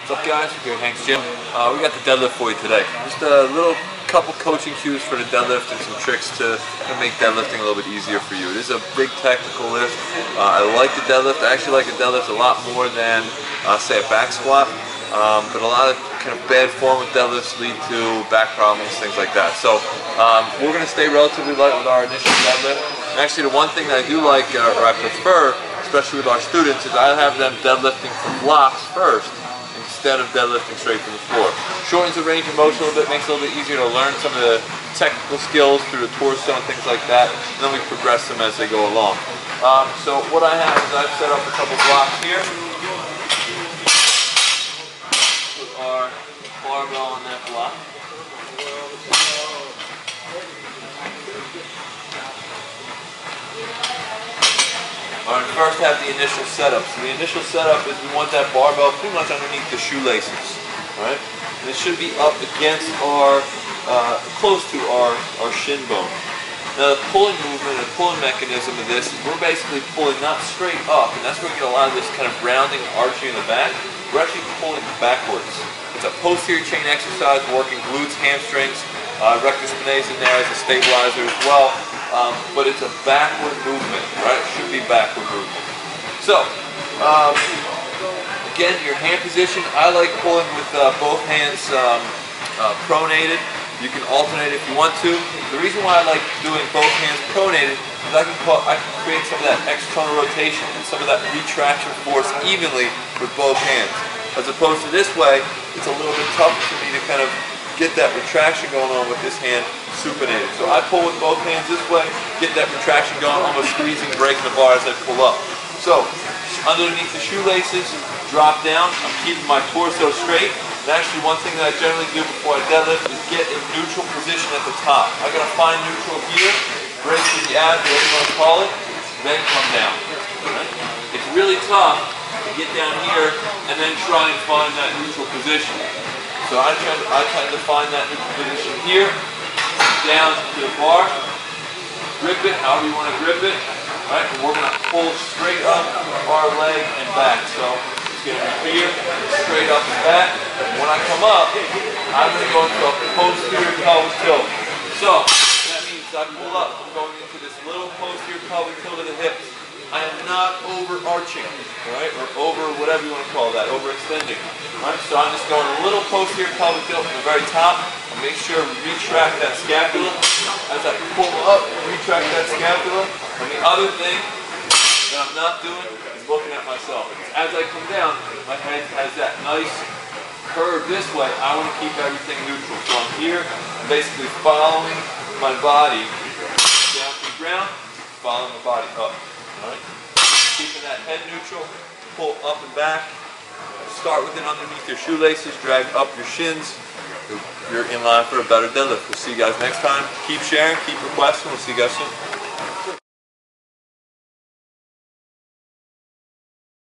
What's up, guys? We're here at Hank's Gym. We got the deadlift for you today. Just a little couple coaching cues for the deadlift and some tricks to make deadlifting a little bit easier for you. It is a big technical lift. I like the deadlift. I actually like the deadlift a lot more than say a back squat. But a lot of kind of bad form with deadlifts lead to back problems, things like that. So we're going to stay relatively light with our initial deadlift. And actually, the one thing that I do like, or I prefer, especially with our students, is I have them deadlifting from blocks first instead of deadlifting straight from the floor. Shortens the range of motion a little bit, makes it a little bit easier to learn some of the technical skills through the torso and things like that, and then we progress them as they go along. So what I have is I've set up a couple blocks here. Put our barbell on that block. Alright, first have the initial setup. So the initial setup is we want that barbell pretty much underneath the shoelaces. Alright? And it should be up against our, close to our shin bone. Now the pulling movement, the pulling mechanism of this is we're basically pulling not straight up, and that's where we get a lot of this kind of rounding and arching in the back. We're actually pulling backwards. It's a posterior chain exercise, working glutes, hamstrings, rectus spinatus in there as a stabilizer as well. But it's a backward movement, right? It should be backward movement. So, again, your hand position, I like pulling with both hands pronated. You can alternate if you want to. The reason why I like doing both hands pronated is I can create some of that external rotation and some of that retraction force evenly with both hands. As opposed to this way, it's a little bit tougher for me to kind of get that retraction going on with this hand supinated. So I pull with both hands this way, get that retraction going, almost squeezing, breaking the bar as I pull up. So, underneath the shoelaces, drop down. I'm keeping my torso straight. And actually, one thing that I generally do before I deadlift is get in neutral position at the top. I gotta find neutral here, brace with the abs, whatever you want to call it, then come down. Right? It's really tough to get down here and then try and find that neutral position. So I tend to find that neutral position here, down to the bar, grip it however you want to grip it, right? And we're going to pull straight up our leg and back. So it's going to be here, straight up and back. And when I come up, I'm going to go into a posterior pelvic tilt. So that means I pull up, I'm going into this little posterior pelvic tilt of the hips. I am not overarching, right, or over whatever you want to call that, overextending. Right? So I'm just going a little posterior pelvic tilt from the very top. And make sure to retract that scapula. As I pull up, retract that scapula. And the other thing that I'm not doing is looking at myself. As I come down, my head has that nice curve this way. I want to keep everything neutral. So I'm here, I'm basically following my body down to the ground, following my body up. Alright, keeping that head neutral, pull up and back, start with it underneath your shoelaces, drag up your shins. You're in line for a better deadlift. We'll see you guys next time. Keep sharing, keep requesting. We'll see you guys soon.